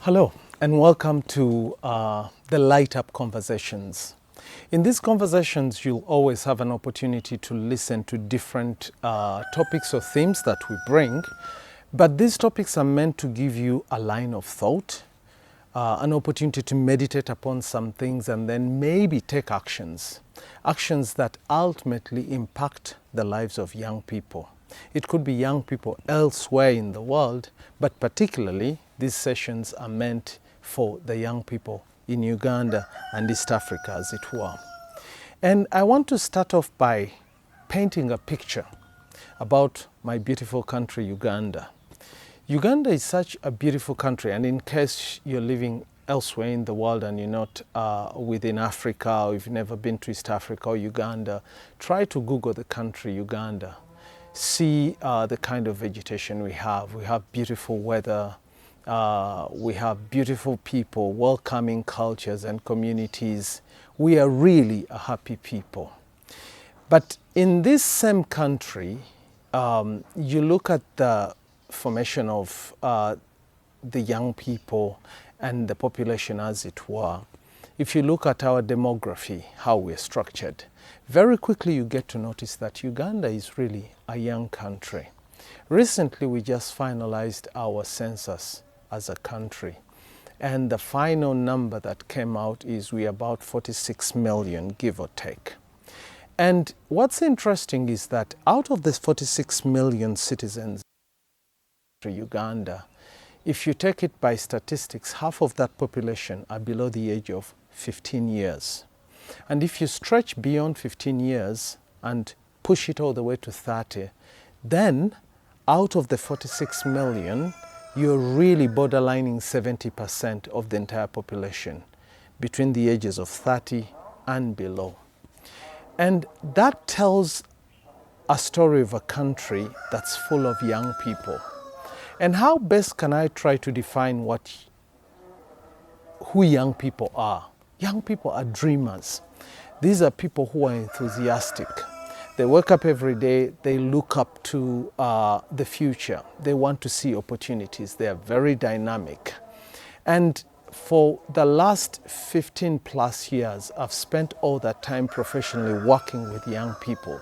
Hello, and welcome to the Light Up Conversations. In these conversations, you'll always have an opportunity to listen to different topics or themes that we bring, but these topics are meant to give you a line of thought, an opportunity to meditate upon some things, and then maybe take actions that ultimately impact the lives of young people. It could be young people elsewhere in the world, but particularly these sessions are meant for the young people in Uganda and East Africa, as it were. And I want to start off by painting a picture about my beautiful country, Uganda. Uganda is such a beautiful country, and in case you're living elsewhere in the world and you're not within Africa, or you've never been to East Africa or Uganda, try to Google the country Uganda. See the kind of vegetation we have. We have beautiful weather, we have beautiful people, welcoming cultures and communities. We are really a happy people. But in this same country, you look at the formation of the young people and the population, as it were. If you look at our demography, how we're structured, very quickly you get to notice that Uganda is really a young country. Recently, we just finalized our census as a country, and the final number that came out is we're about 46 million, give or take. And what's interesting is that out of this 46 million citizens in Uganda, if you take it by statistics, half of that population are below the age of 15 years. And if you stretch beyond 15 years and push it all the way to 30, then out of the 46 million, you're really borderlining 70% of the entire population between the ages of 30 and below. And that tells a story of a country that's full of young people. And how best can I try to define who young people are? Young people are dreamers. These are people who are enthusiastic. They wake up every day, they look up to the future. They want to see opportunities. They are very dynamic. And for the last 15 plus years, I've spent all that time professionally working with young people.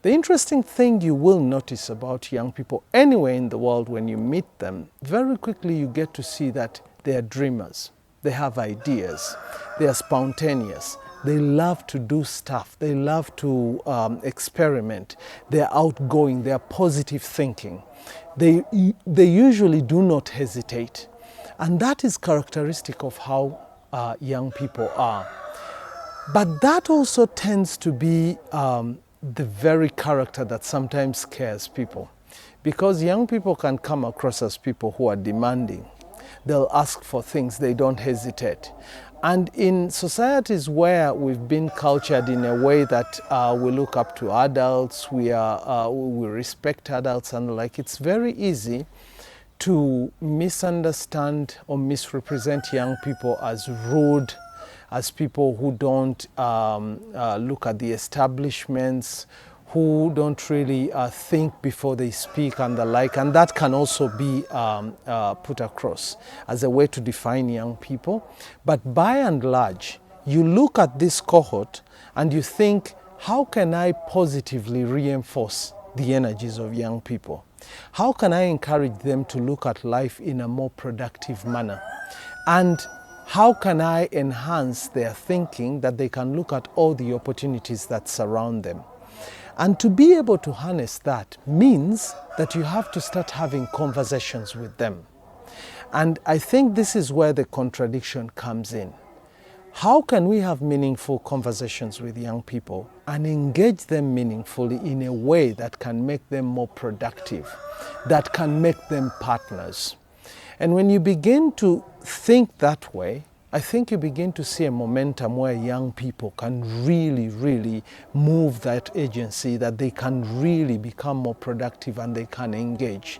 The interesting thing you will notice about young people anywhere in the world when you meet them, very quickly you get to see that they are dreamers. They have ideas. They are spontaneous. They love to do stuff. They love to experiment. They are outgoing. They are positive thinking. They usually do not hesitate. And that is characteristic of how young people are. But that also tends to be the very character that sometimes scares people. Because young people can come across as people who are demanding. They'll ask for things, they don't hesitate. And in societies where we've been cultured in a way that we look up to adults, we respect adults and the like, it's very easy to misunderstand or misrepresent young people as rude, as people who don't look at the establishments, who don't really think before they speak and the like. And that can also be put across as a way to define young people. But by and large, you look at this cohort and you think, how can I positively reinforce the energies of young people? How can I encourage them to look at life in a more productive manner? And how can I enhance their thinking that they can look at all the opportunities that surround them? And to be able to harness that means that you have to start having conversations with them. And I think this is where the contradiction comes in. How can we have meaningful conversations with young people and engage them meaningfully in a way that can make them more productive, that can make them partners? And when you begin to think that way, I think you begin to see a momentum where young people can really, really move that agency, that they can really become more productive and they can engage.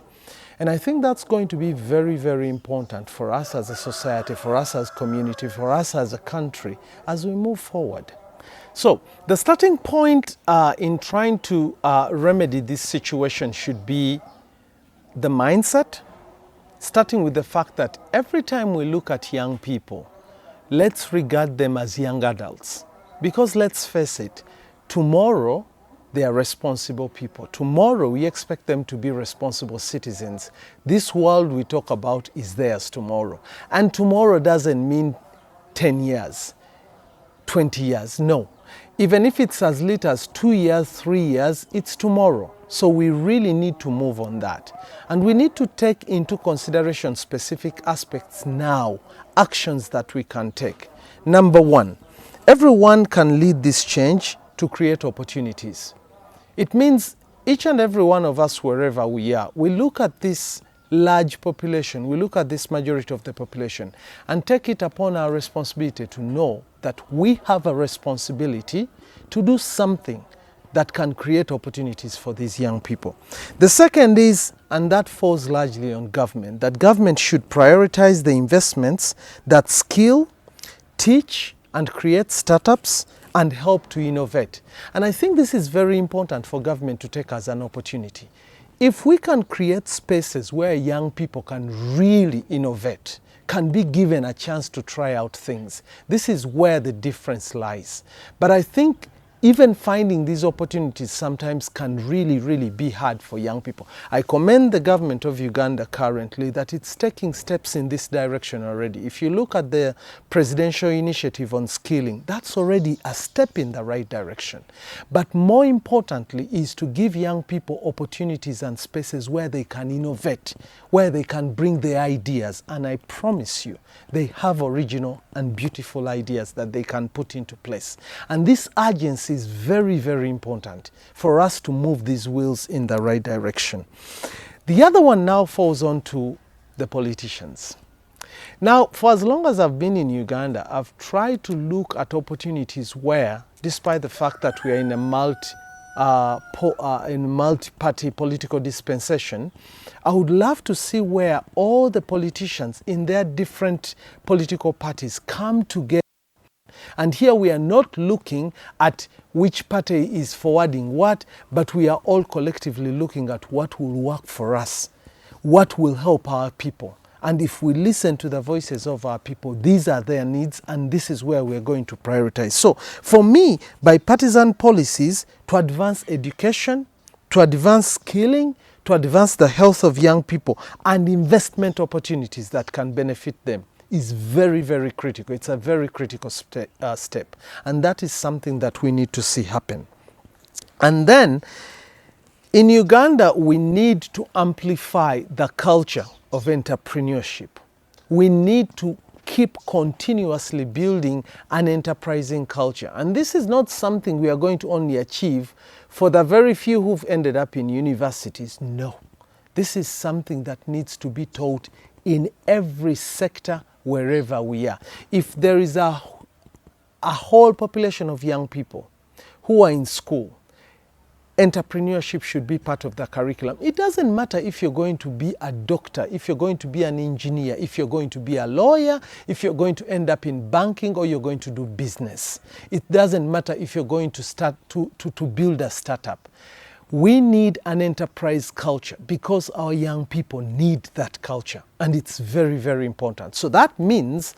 And I think that's going to be very, very important for us as a society, for us as a community, for us as a country, as we move forward. So the starting point in trying to remedy this situation should be the mindset starting with the fact that every time we look at young people, let's regard them as young adults. Because let's face it, tomorrow they are responsible people. Tomorrow we expect them to be responsible citizens. This world we talk about is theirs tomorrow. And tomorrow doesn't mean 10 years, 20 years, no. Even if it's as little as 2 years, 3 years, it's tomorrow. So we really need to move on that. And we need to take into consideration specific aspects now, actions that we can take. Number one, everyone can lead this change to create opportunities. It means each and every one of us, wherever we are, we look at this large population, we look at this majority of the population and take it upon our responsibility to know that we have a responsibility to do something that can create opportunities for these young people. The second is, and that falls largely on government, that government should prioritize the investments that skill, teach, and create startups and help to innovate. And I think this is very important for government to take as an opportunity. If we can create spaces where young people can really innovate, can be given a chance to try out things, this is where the difference lies. But I think even finding these opportunities sometimes can really be hard for young people. I commend the government of Uganda currently that it's taking steps in this direction already. If you look at the presidential initiative on skilling, that's already a step in the right direction. But more importantly is to give young people opportunities and spaces where they can innovate, where they can bring their ideas. And I promise you, they have original and beautiful ideas that they can put into place. And this urgency is very important for us to move these wheels in the right direction. The other one now falls on to the politicians. Now, for as long as I've been in Uganda, I've tried to look at opportunities where, despite the fact that we are in a multi-party political dispensation, I would love to see where all the politicians in their different political parties come together. And here we are not looking at which party is forwarding what, but we are all collectively looking at what will work for us, what will help our people. And if we listen to the voices of our people, these are their needs, and this is where we're going to prioritize. So for me, bipartisan policies to advance education, to advance skilling, to advance the health of young people, and investment opportunities that can benefit them is very critical. It's a very critical step. And that is something that we need to see happen. And then, in Uganda, we need to amplify the culture of entrepreneurship. We need to keep continuously building an enterprising culture. And this is not something we are going to only achieve for the very few who've ended up in universities. No. This is something that needs to be taught in every sector wherever we are. If there is a whole population of young people who are in school, entrepreneurship should be part of the curriculum. It doesn't matter if you're going to be a doctor, if you're going to be an engineer, if you're going to be a lawyer, if you're going to end up in banking or you're going to do business. It doesn't matter if you're going to start to build a startup. We need an enterprise culture because our young people need that culture, and it's very important. So that means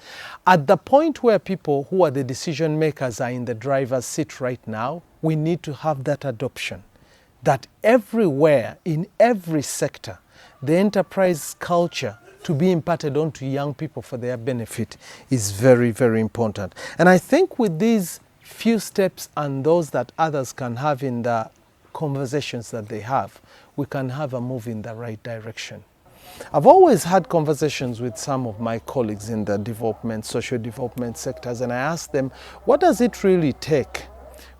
at the point where people who are the decision makers are in the driver's seat right now, we need to have that adoption, that everywhere, in every sector, the enterprise culture to be imparted onto young people for their benefit is very important. And I think with these few steps and those that others can have in the conversations that they have, we can have a move in the right direction. I've always had conversations with some of my colleagues in the social development sectors, and I ask them, what does it really take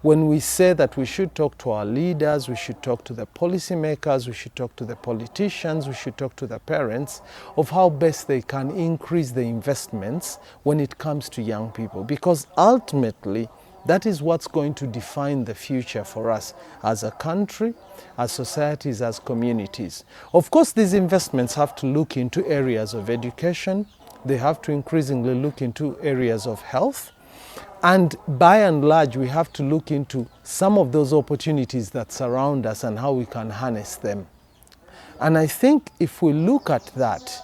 when we say that we should talk to our leaders, we should talk to the policymakers, we should talk to the politicians, we should talk to the parents of how best they can increase the investments when it comes to young people? Because ultimately, that is what's going to define the future for us as a country, as societies, as communities. Of course, these investments have to look into areas of education. They have to increasingly look into areas of health. And by and large, we have to look into some of those opportunities that surround us and how we can harness them. And I think if we look at that,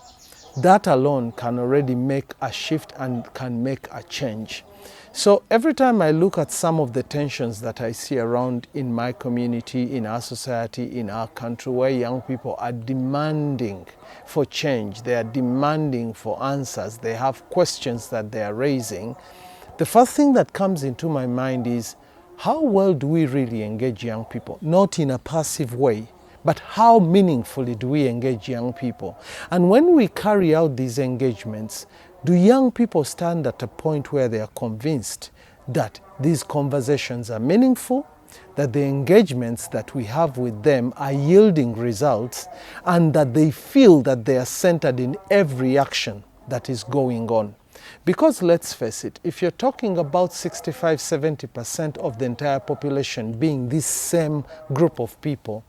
that alone can already make a shift and can make a change. So every time I look at some of the tensions that I see around in my community, in our society, in our country, where young people are demanding for change, they are demanding for answers, they have questions that they are raising, the first thing that comes into my mind is, how well do we really engage young people? Not in a passive way, but how meaningfully do we engage young people? And when we carry out these engagements, do young people stand at a point where they are convinced that these conversations are meaningful, that the engagements that we have with them are yielding results, and that they feel that they are centered in every action that is going on? Because let's face it, if you're talking about 65–70% of the entire population being this same group of people,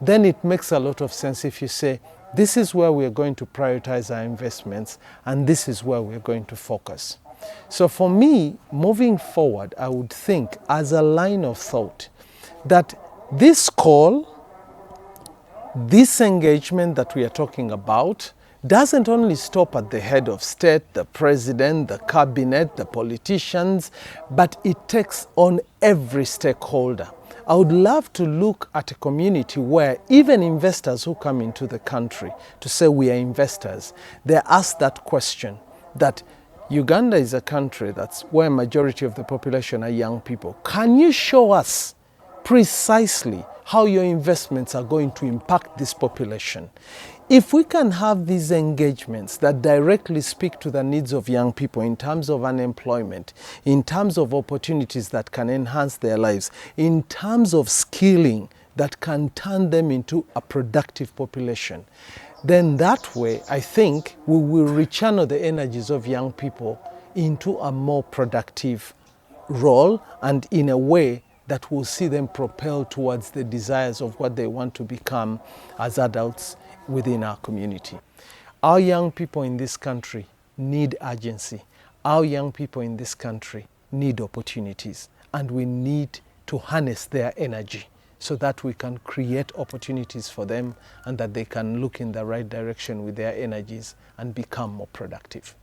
then it makes a lot of sense if you say, this is where we're going to prioritize our investments and this is where we're going to focus. So for me, moving forward, I would think as a line of thought that this call, this engagement that we are talking about, doesn't only stop at the head of state, the president, the cabinet, the politicians, but it takes on every stakeholder. I would love to look at a community where even investors who come into the country to say we are investors, they ask that question, that Uganda is a country that's where a majority of the population are young people. Can you show us precisely how your investments are going to impact this population? If we can have these engagements that directly speak to the needs of young people in terms of unemployment, in terms of opportunities that can enhance their lives, in terms of skilling that can turn them into a productive population, then that way I think we will rechannel the energies of young people into a more productive role and in a way that will see them propel towards the desires of what they want to become as adults within our community. Our young people in this country need urgency. Our young people in this country need opportunities, and we need to harness their energy so that we can create opportunities for them and that they can look in the right direction with their energies and become more productive.